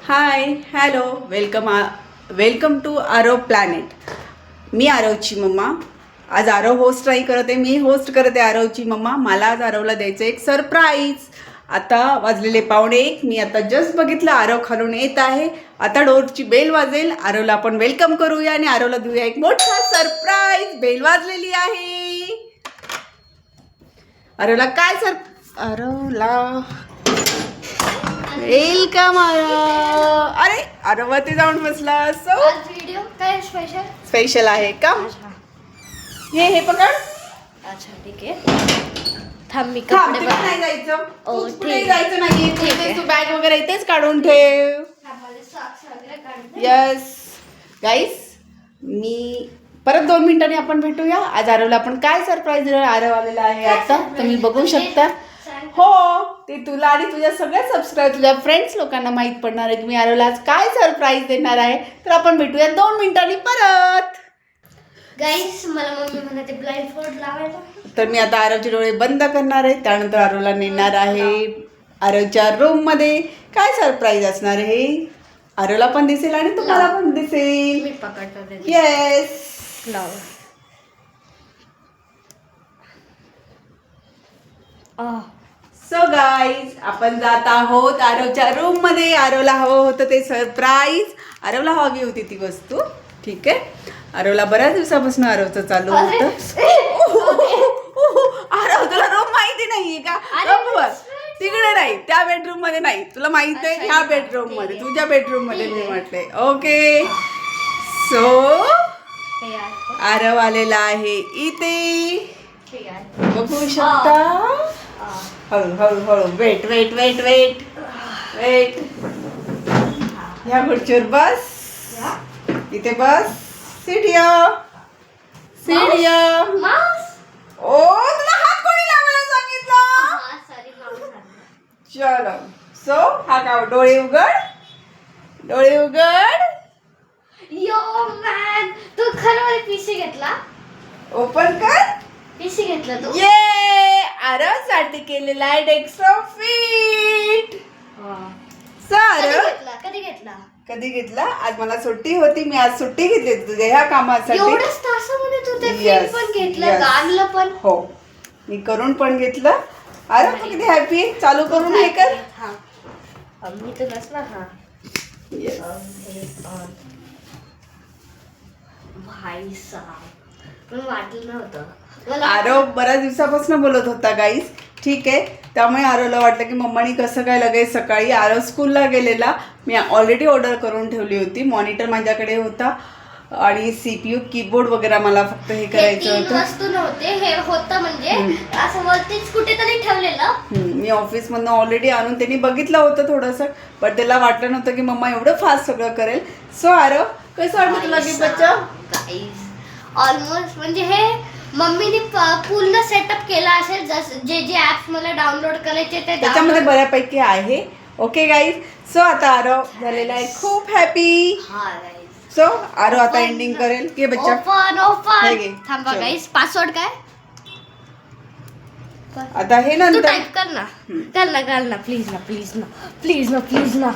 High hello welcome to Aarav planet. मी आरवची मम्मा. आज आरव होस्ट नाही करत आहे, मी होस्ट करते आरवची मम्मा. मला आज आरवला द्यायचं एक सरप्राईज. आता वाजलेले 1:15. मी आता जस्ट बघितलं आरव खालून येत आहे. आता डोरची बेल वाजेल. आरवला आपण वेलकम करूया आणि आरवला देऊया एक मोठा सरप्राईज. बेल वाजलेली आहे. आरवला काय आरवला वेलकम. अरे आरवती जाऊन बसला. सो व्हिडिओ काय स्पेशल आहे का? हे पकड. अच्छा ठीक आहे. थांब मी थांब, कपडे तिकडे नाही जायचं. ओ, कुठे ठीक जायचं नाही. ठीक आहे. तू बॅग वगैरे इथेच काढून ठेव. यस गाईस, मी परत 2 मिनिटांनी आपण भेटूया. आज आरवला आपण काय सरप्राईज दिलं. आरव आलेला आहे आता, तुम्ही बघू शकता. हो, ते तुला आणि तुझ्या सगळ्या सबस्क्राईब तुझ्या फ्रेंड्स लोकांना माहीत पडणार आहे की मी आरवला आज काय सरप्राईज देणार आहे. तर आपण भेटूया 2 मिनिटांनी परत. गाईस, मला मम्मी म्हणते ब्लाइंड फोल्ड लावायला. तर मी आता आरवचे डोळे बंद करणार आहे. त्यानंतर आरवला नेणार आहे आरवच्या रूम मध्ये. काय सरप्राईज असणार आहे आरवला पण दिसेल आणि तुम्हाला पण दिसेल. मी पकडतो. येस. सो गाईज, आपण जात आहोत आरवच्या रूम मध्ये. आरवला हवं होतं ते सरप्राईज. आरवला हवी होती ती वस्तू. ठीक आहे. आरवला बऱ्याच दिवसापासून आरवचं चालू होतं. आरव, तुला रूम माहिती नाहीये का? तिकडे नाही, त्या बेडरूम मध्ये नाही. तुला माहित आहे ह्या बेडरूम मध्ये, तुझ्या बेडरूम मध्ये मी म्हटले. ओके. सो आरव आलेला आहे इथे, बघू शकता. हळू हळू हळू. Wait wait wait wait wait. ह्या खुर्चीवर बस. इथे बस. सीट या. सीट या. ओ, तुला हात कोणी लावायला सांगितलं? चलो. सो हा का, डोळे उघड. डोळे उघड. यो मॅन, तू खरं पीसी घेतला? ओपन कर. पीसी घेतला तू? ये आरव साठी केलेला आहे डेस्कटॉप फिट. कधी घेतला? कधी घेतला? आज मला सुट्टी होती. मी आज सुट्टी घेतली तुझ्या ह्या कामासाठी. एवढ्याच तासामध्ये तू ते Yes, फिट पण घेतलं, yes. गाणलं पण. हो, मी करून पण घेतलं. अरे तू किती हॅपी. चालू करून हे कर. हा, मी तर नसला. हा Yes. भाई साहब, पण वाटलं नव्हतं. आरव बऱ्याच दिवसापासून बोलत होता गाईस. ठीक आहे. त्यामुळे आरवला वाटलं की मम्मानी कसं काय लगेच सकाळी. आरव स्कूलला गेलेला. मी ऑलरेडी ऑर्डर करून ठेवली होती. मॉनिटर माझ्याकडे होता आणि CPU कीबोर्ड वगैरे मला फक्त हे करायचं होतं. वस्तू नव्हते, हे होतं म्हणजे असं वरतीच कुठेतरी ठेवलेलं. मी ऑफिसमधनं ऑलरेडी आणून त्यांनी बघितलं होतं थोडंसं, पण त्याला वाटलं नव्हतं की मम्मा एवढं फास्ट सगळं करेल. सो आरव, कसं वाटतं तुला की बच्चा? ऑलमोस्ट म्हणजे हे मम्मीने पूर्ण सेटअप केला असेल. जे जे ऍप्स मला डाउनलोड करायचे ते त्याच्यामध्ये बऱ्यापैकी आहे. Okay guys. सो आता आरव झालेला आहे खूप हॅपी. सो आरव आता एंडिंग करेल की बच्चा. ओपन थांबा गाईस. पासवर्ड काय? आता हे तू नंतर टाइप कर ना. कर ना प्लीज ना प्लीज ना प्लीज ना प्लीज ना.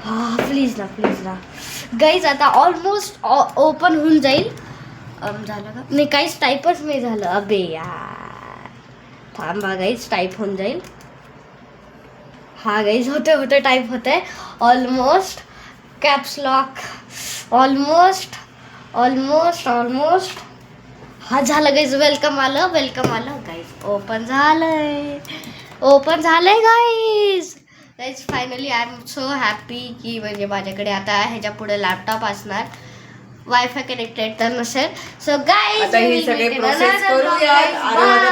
हा प्लीज ना प्लीज ना. गाईज आता ऑलमोस्ट ओपन होऊन जाईल. झालं का? नाही, काहीच टाईपच नाही झालं. अबे यार, थांबा गाईज, टाईप होऊन जाईल. हा गाईज, होते टाईप होते. Almost caps lock. Almost almost almost. हा झालं गाईज. वेलकम आलं गाईज. ओपन झालंय guys. Guys finally I am so happy की म्हणजे माझ्याकडे आता ह्याच्या पुढे लॅपटॉप असणार. वायफाय कनेक्टेड तर नसेल. सो गाईज, आता हे सगळे प्रोसेस करूया.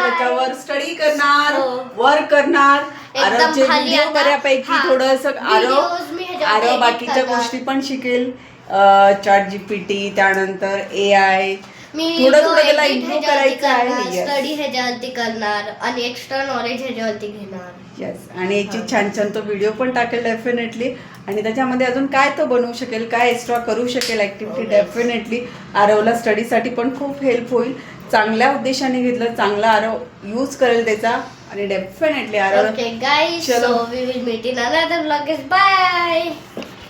त्याच्यावर स्टडी करणार, वर्क करणार. आरवचे व्हिडिओ बऱ्यापैकी थोडंसं आरव बाकीच्या गोष्टी पण शिकेल. ChatGPT, त्यानंतर AI. थोडं त्याला इम्प्रूव्ह करायचं आहे. स्टडी ह्याच्यावरती करणार आणि एक्स्ट्रा नॉलेज ह्याच्यावरती घेणार. येस. आणि याची छान छान तो व्हिडिओ पण टाकेल डेफिनेटली. आणि त्याच्यामध्ये अजून काय तो बनवू शकेल, काय एक्स्ट्रा करू शकेल ॲक्टिव्हिटी. डेफिनेटली आरवला स्टडीसाठी पण खूप हेल्प होईल. चांगल्या उद्देशाने घेतलं, चांगला आरव यूज करेल त्याचा. आणि definitely Aarav. Okay guys, so we will meet in another vlog. Bye.